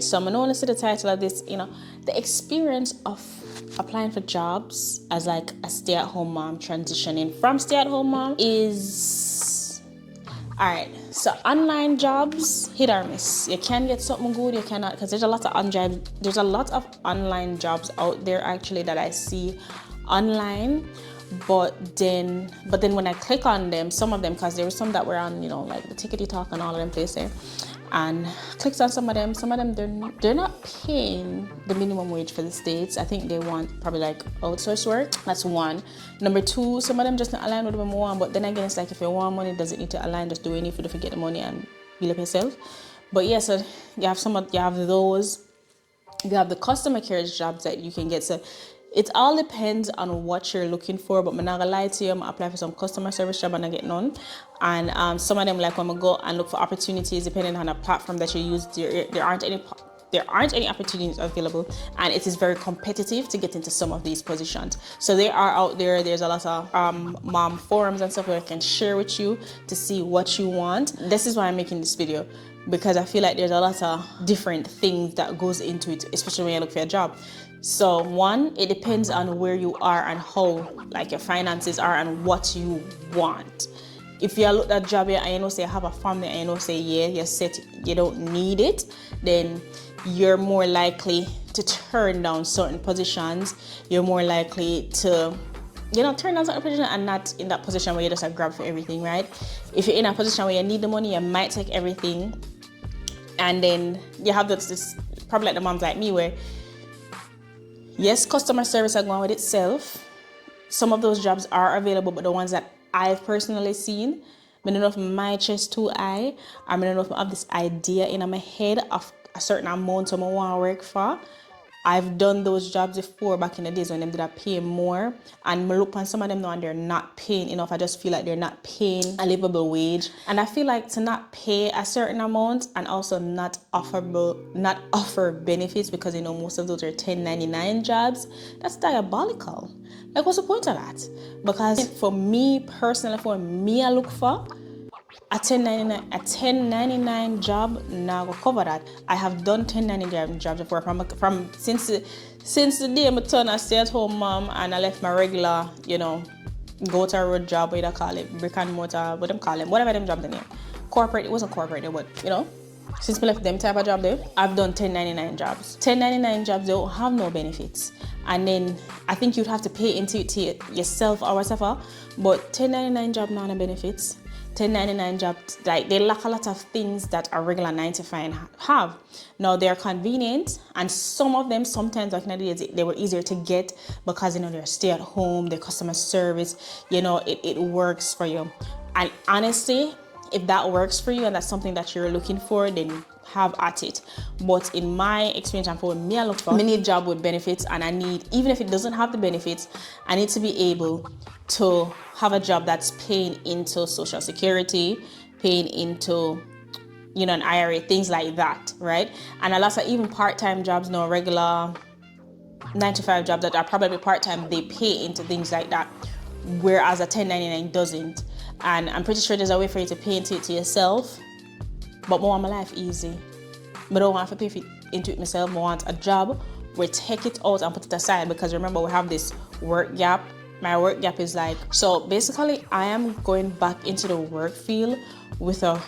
So I'm gonna see the title of this, the experience of applying for jobs as like a stay-at-home mom transitioning from stay-at-home mom is all right. So online jobs, hit or miss. You can get something good, you cannot, because there's a lot of online jobs out there actually that I see online. But then when I click on them, some of them, because there were some that were on, like the Tickety Talk and all of them places, and clicked on some of them they're not paying the minimum wage for the States. I think they want probably like outsource work. That's one. Number two, some of them just not align with what I want. But then again, it's like if you want money, does it need to align? Just do anything to get the money and build up yourself. But yeah, so you have those. You have the customer care jobs that you can get. So it all depends on what you're looking for. But I'm not gonna lie to you, I'm gonna apply for some customer service job and I get none. And some of them, like when I go and look for opportunities, depending on the platform that you use, there aren't any opportunities available, and it is very competitive to get into some of these positions. So they are out there. There's a lot of mom forums and stuff where I can share with you to see what you want. This is why I'm making this video, because I feel like there's a lot of different things that goes into it, especially when you look for a job. So one, it depends on where you are and how like your finances are and what you want. If you look at job here and say I have a family and say yeah, you're set, you don't need it, then you're more likely to turn down certain positions. You're more likely to turn down certain position and not in that position where you just grab for everything, right? If you're in a position where you need the money, you might take everything. And then you have this probably like the moms like me where, yes, customer service are going with itself. Some of those jobs are available, but the ones that I've personally seen, I don't know if my chest too high, I don't know if I have this idea in my head of a certain amount I want to work for. I've done those jobs before back in the days when them did pay more, and I look on some of them now and they're not paying enough. I just feel like they're not paying a livable wage, and I feel like to not pay a certain amount and also not offer benefits, because most of those are 1099 jobs. That's diabolical. Like, what's the point of that? Because for me personally, I look for a 1099 job now go cover that. I have done 1099 jobs before from since the day I turned a stay-at-home mom and I left my regular, go to a road job, what they call it, brick and mortar, what them call them, whatever them job the name. Corporate, it wasn't corporate, but since I left them type of job there, I've done 1099 jobs. 1099 jobs, they don't have no benefits. And then I think you'd have to pay into it to yourself or whatever. But 1099 job, no benefits. 1099 jobs, like they lack a lot of things that a regular 9 to 5 have. Now they're convenient, and some of them sometimes back in the days they were easier to get because they're stay at home, their customer service, it works for you. And honestly, if that works for you and that's something that you're looking for, then have at it. But in my experience and for me, I look for many job with benefits, and I need, even if it doesn't have the benefits, I need to be able to have a job that's paying into Social Security, paying into an IRA, things like that, right? And a lot of even part-time jobs, regular 9 to 5 jobs that are probably part-time, they pay into things like that, whereas a 1099 doesn't. And I'm pretty sure there's a way for you to pay into it to yourself, but I want my life easy. I don't want to pay into it myself. I want a job where take it out and put it aside, because remember we have this work gap. My work gap is like, so basically I am going back into the work field with a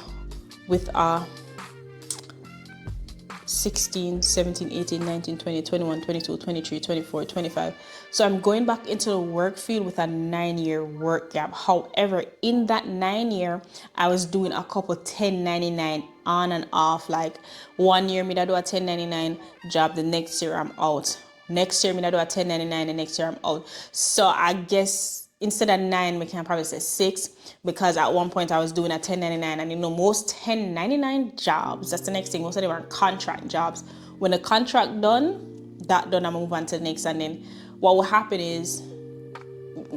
16, 17, 18, 19, 20, 21, 22, 23, 24, 25. So I'm going back into the work field with a 9-year work gap. However, in that 9 year, I was doing a couple 1099 on and off. Like 1 year, me do a 1099 job, the next year I'm out. Next year, me do a 1099, the next year I'm out. So I guess instead of 9, we can probably say 6, because at one point I was doing a 1099, and most 1099 jobs, that's the next thing, most of them are contract jobs. When the contract done, I'm gonna move on to the next, and then what will happen is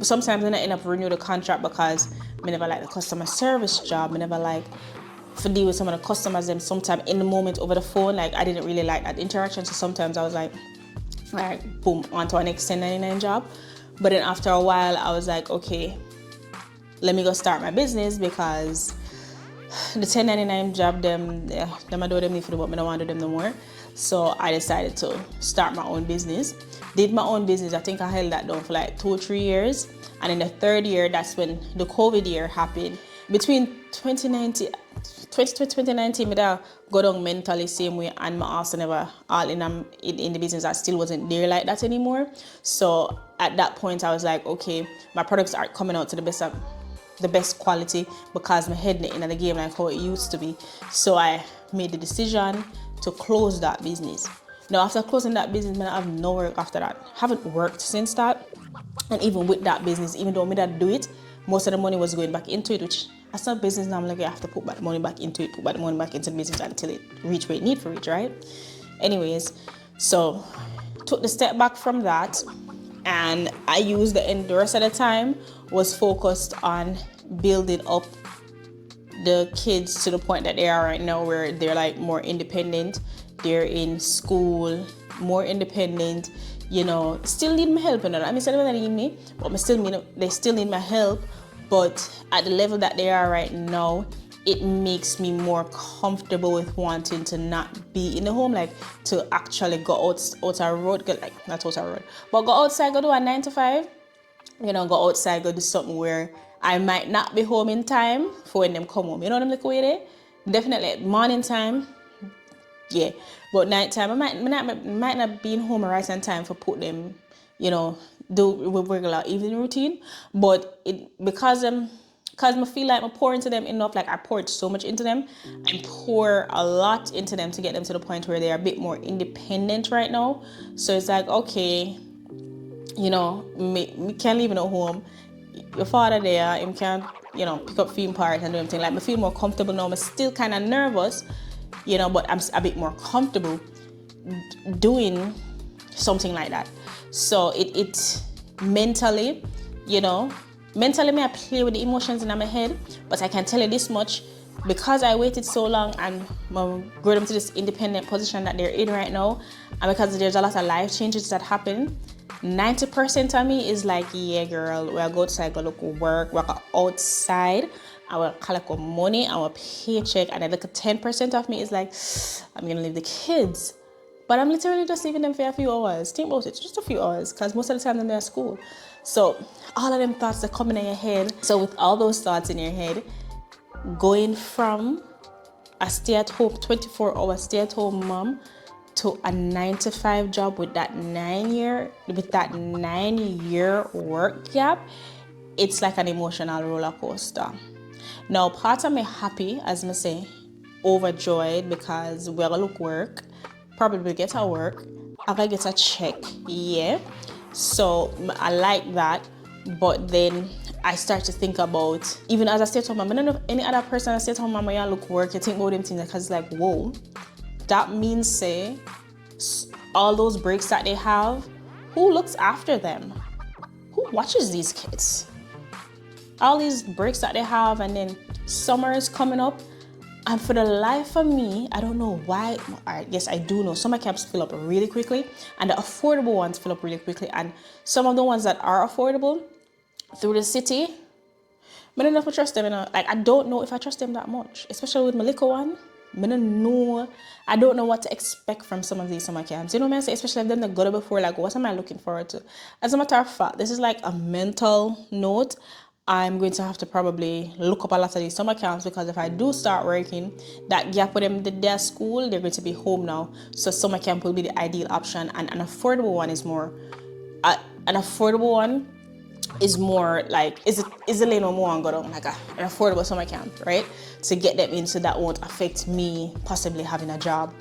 sometimes I end up renewing the contract because I never like the customer service job. I never like to deal with some of the customers them sometimes in the moment over the phone. Like I didn't really like that interaction, so sometimes I was like, all right, boom, on to our next 1099 job. But then after a while, I was like, okay, let me go start my business, because the 1099 job, I do them need for, but I don't want to do them no more. So I decided to start my own business. Did my own business. I think I held that down for like 2 or 3 years. And in the third year, that's when the COVID year happened. Between 2020 2019, I go down mentally same way, and I also never all in the business. I still wasn't there like that anymore. So at that point, I was like, okay, my products aren't coming out to the best quality because my head in the game like how it used to be. So I made the decision to close that business. Now after closing that business, I have no work after that. Haven't worked since that. And even with that business, even though I didn't do it, most of the money was going back into it, which as a business now I'm like, I have to put back money back into it, put back money back into the business until it reach where it need for reach, right? Anyways, so took the step back from that, and I used the rest of the time was focused on building up the kids to the point that they are right now, where they're like more independent. They're in school, more independent. Still need my help, I mean, still need me, but they still need my help. But at the level that they are right now, it makes me more comfortable with wanting to not be in the home, like to actually go out a road, not out a road, but go outside, go do a 9 to 5. Go outside, go do something where I might not be home in time for when them come home. You know what I'm looking with it? Definitely at morning time. Yeah, but nighttime I might not be in home right on time for put them, do with regular evening routine. But because I feel like I pour into them enough, like I poured so much into them, I pour a lot into them to get them to the point where they are a bit more independent right now. So it's like, okay, me can't leave in a home. Your father there, him can't, pick up film part and do everything. Like I feel more comfortable now. I'm still kind of nervous, but I'm a bit more comfortable doing something like that. So it mentally, mentally I play with the emotions in my head, but I can tell you this much, because I waited so long and grew them to this independent position that they're in right now, and because there's a lot of life changes that happen, 90% of me is like, yeah, girl, we'll go outside, go look work outside, I will collect money, our paycheck, and then like 10% of me is like, I'm gonna leave the kids. But I'm literally just leaving them for a few hours. Think about it, just a few hours, because most of the time they're at school. So all of them thoughts are coming in your head. So with all those thoughts in your head, going from a stay-at-home, 24-hour stay-at-home mom to a 9 to 5 job with that 9-year work gap, it's like an emotional roller coaster. Now, part of me happy, as I say, overjoyed, because we're gonna look work, probably get a work, I'm gonna get a check, yeah. So I like that, but then I start to think about, even as I stay at home, I don't know if any other person I stay at home, mama, you look work, you think about them things, because it's like, whoa, that means say, all those breaks that they have, who looks after them? Who watches these kids? All these breaks that they have, and then summer is coming up, and for the life of me, I don't know why. I guess I do know summer camps fill up really quickly, and the affordable ones fill up really quickly, and some of the ones that are affordable through the city, I don't know if I trust them. Like I don't know if I trust them that much, especially with my little one. I don't know what to expect from some of these summer camps. You know what I say? Especially if they've got it before, like what am I looking forward to? As a matter of fact, this is like a mental note. I'm going to have to probably look up a lot of these summer camps, because if I do start working, that gap with them, they're school, they're going to be home now. So summer camp will be the ideal option, and an affordable one is more, like, is a little more on go like an affordable summer camp, right? To get them in so that won't affect me possibly having a job,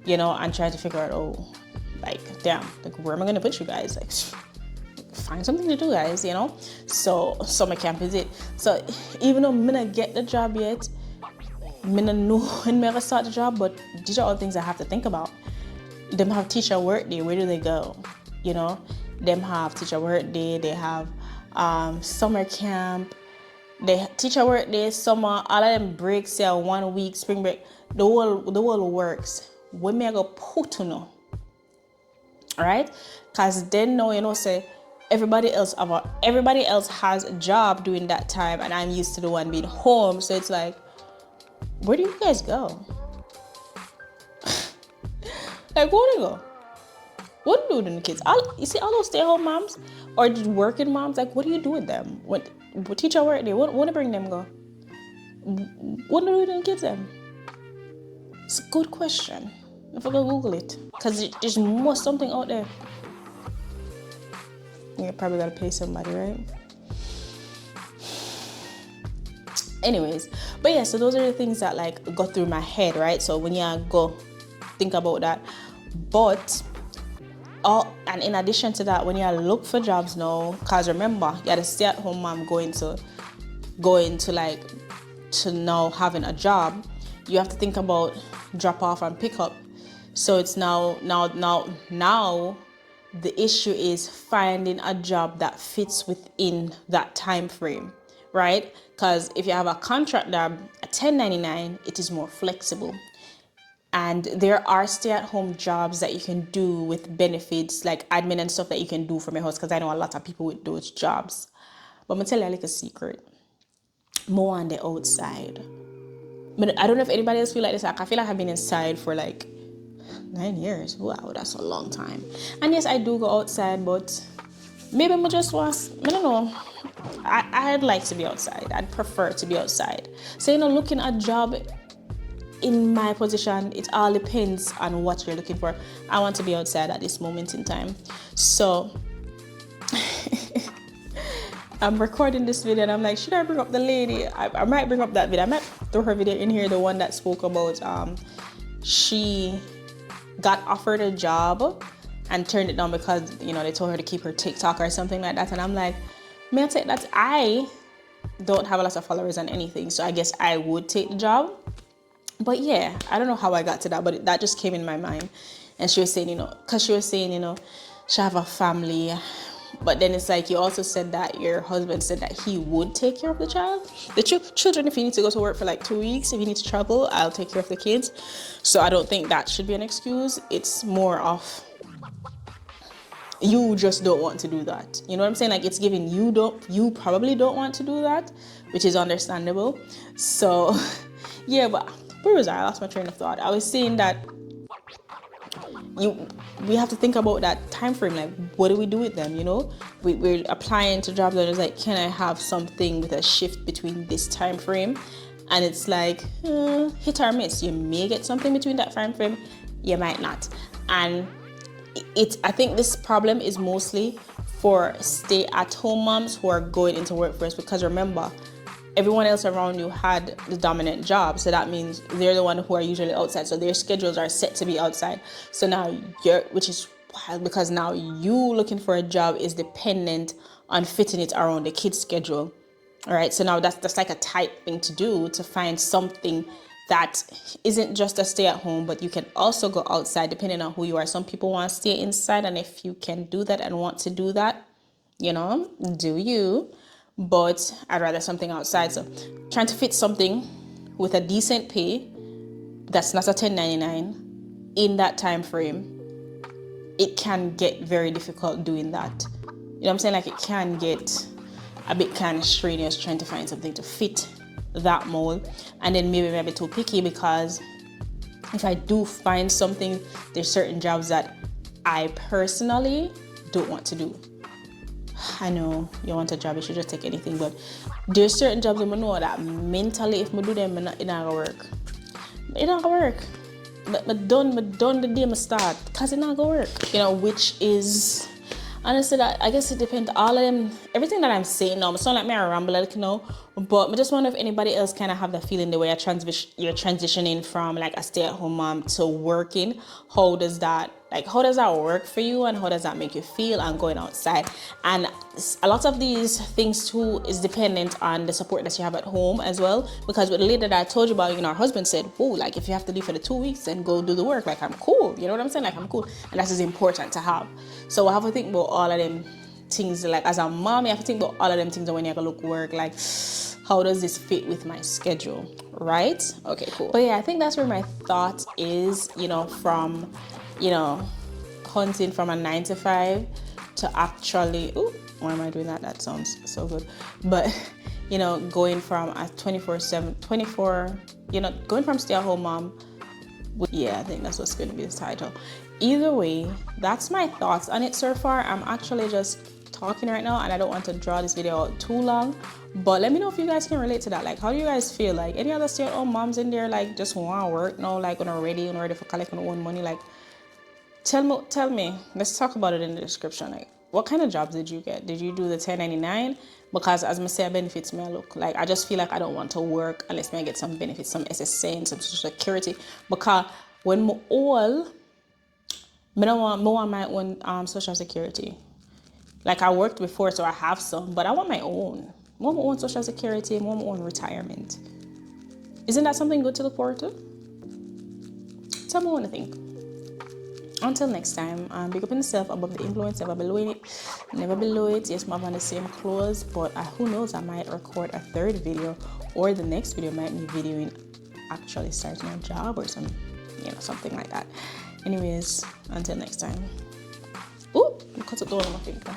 and trying to figure out, damn, like where am I going to put you guys? Like, find something to do, guys, So summer camp is it. So even though I'm not get the job yet, I'm not know when I ever start the job, but these are all things I have to think about. Them have teacher work day, where do they go? Them have teacher work day, they have summer camp, they teacher work day, summer, all of them breaks here, 1 week, spring break, the whole works. When me I go put to know, all right? Because then now say everybody else has a job during that time, and I'm used to the one being home. So it's like, where do you guys go? Like, where do they go? What do you do with the kids? You see all those stay-at-home moms or working moms, like, what do you do with them? What teacher work there? What to bring them go? What do you do with the kids then? It's a good question. If I go Google it, because there's more something out there. You probably gotta pay somebody, right? Anyways, but yeah, so those are the things that like go through my head, right? So when you go think about that, but and in addition to that, when you look for jobs now, because remember, you're the stay-at-home mom going to now having a job, you have to think about drop off and pick up. So it's now the issue is finding a job that fits within that time frame, right? Because if you have a contract job, a 1099, it is more flexible. And there are stay-at-home jobs that you can do with benefits, like admin and stuff that you can do from your house, because I know a lot of people with those jobs. But I'm going to tell you like a secret. More on the outside. But I don't know if anybody else feel like this. Like, I feel like I've been inside for like 9 years. Wow, that's a long time. And yes, I do go outside, but maybe I just was, I don't know. I'd like to be outside. I'd prefer to be outside. So, looking at a job in my position, it all depends on what you're looking for. I want to be outside at this moment in time. So I'm recording this video and I'm like, should I bring up the lady? I might bring up that video. I might throw her video in here, the one that spoke about she got offered a job and turned it down because they told her to keep her TikTok or something like that. And I'm like, may I take that? I don't have a lot of followers on anything, so I guess I would take the job. But yeah, I don't know how I got to that, but that just came in my mind. And she was saying, because she was saying, she have a family. But then it's like, you also said that your husband said that he would take care of the child. The children, if you need to go to work for like 2 weeks, if you need to travel, I'll take care of the kids. So I don't think that should be an excuse. It's more of, you just don't want to do that. You know what I'm saying? Like, it's giving you probably don't want to do that, which is understandable. So yeah, but where was I lost my train of thought. I was saying that we have to think about that time frame. Like, what do we do with them? We're applying to jobs and it's like, can I have something with a shift between this time frame? And it's like hit or miss. You may get something between that time frame, you might not. And I think this problem is mostly for stay-at-home moms who are going into workforce, because remember, everyone else around you had the dominant job, so that means they're the one who are usually outside, so their schedules are set to be outside. So now which is wild, because now you looking for a job is dependent on fitting it around the kids' schedule. All right, so now that's like a tight thing to do, to find something that isn't just a stay at home, but you can also go outside depending on who you are. Some people want to stay inside, and if you can do that and want to do that, do you. But I'd rather something outside. So trying to fit something with a decent pay that's not a 1099 in that time frame, it can get very difficult doing that. You know what I'm saying? Like, it can get a bit kind of strenuous trying to find something to fit that mold. And then maybe a bit too picky, because if I do find something, there's certain jobs that I personally don't want to do. I know you want a job, you should just take anything, but there's certain jobs that I know that mentally, if I do them, it's not gonna work. It's not gonna work. But done the day I start, because it's not gonna work. Which is, honestly, that I guess it depends. All of them, everything that I'm saying now, it's not like me I ramble, but I just wonder if anybody else kind of have that feeling the way you're transitioning from like a stay-at-home mom to working. How does that work for you, and how does that make you feel, and going outside? And a lot of these things too is dependent on the support that you have at home as well, because with the lady that I told you about, our husband said, like, if you have to leave for the 2 weeks, then go do the work. Like, I'm cool. You know what I'm saying? Like, I'm cool. And that is important to have. So I have to think about all of them things. Like, as a mom, you have to think about all of them things when you have to look work. Like, how does this fit with my schedule? Right? Okay, cool. But yeah, I think that's where my thought is, from, hunting from a 9 to 5 to actually, why am I doing that? That sounds so good. But, going from a 24/7, going from stay-at-home mom. Yeah, I think that's what's going to be the title. either way, that's my thoughts on it so far. I'm actually just talking right now, and I don't want to draw this video out too long, but let me know if you guys can relate to that. Like, how do you guys feel? Like, any other stay-at-home moms in there, like, just want to work now, like, when ready for collecting their own money? Like, tell me, let's talk about it in the description. Like, what kind of jobs did you get? Did you do the 1099? Because as I say, benefits me look like, I just feel like I don't want to work unless I get some benefits, some SSN, some social security. Because when I don't want my own social security. Like, I worked before, so I have some, but I want my own. I want my own social security, I want my own retirement. Isn't that something good to look forward to? Tell me what you think. Until next time, big up in yourself, above the influence, never below it. Never below it. Yes, I'm on the same clothes, but who knows, I might record a third video, or the next video might be videoing actually starting a job or something like that. Anyways, until next time. Ooh, cut it down on my finger.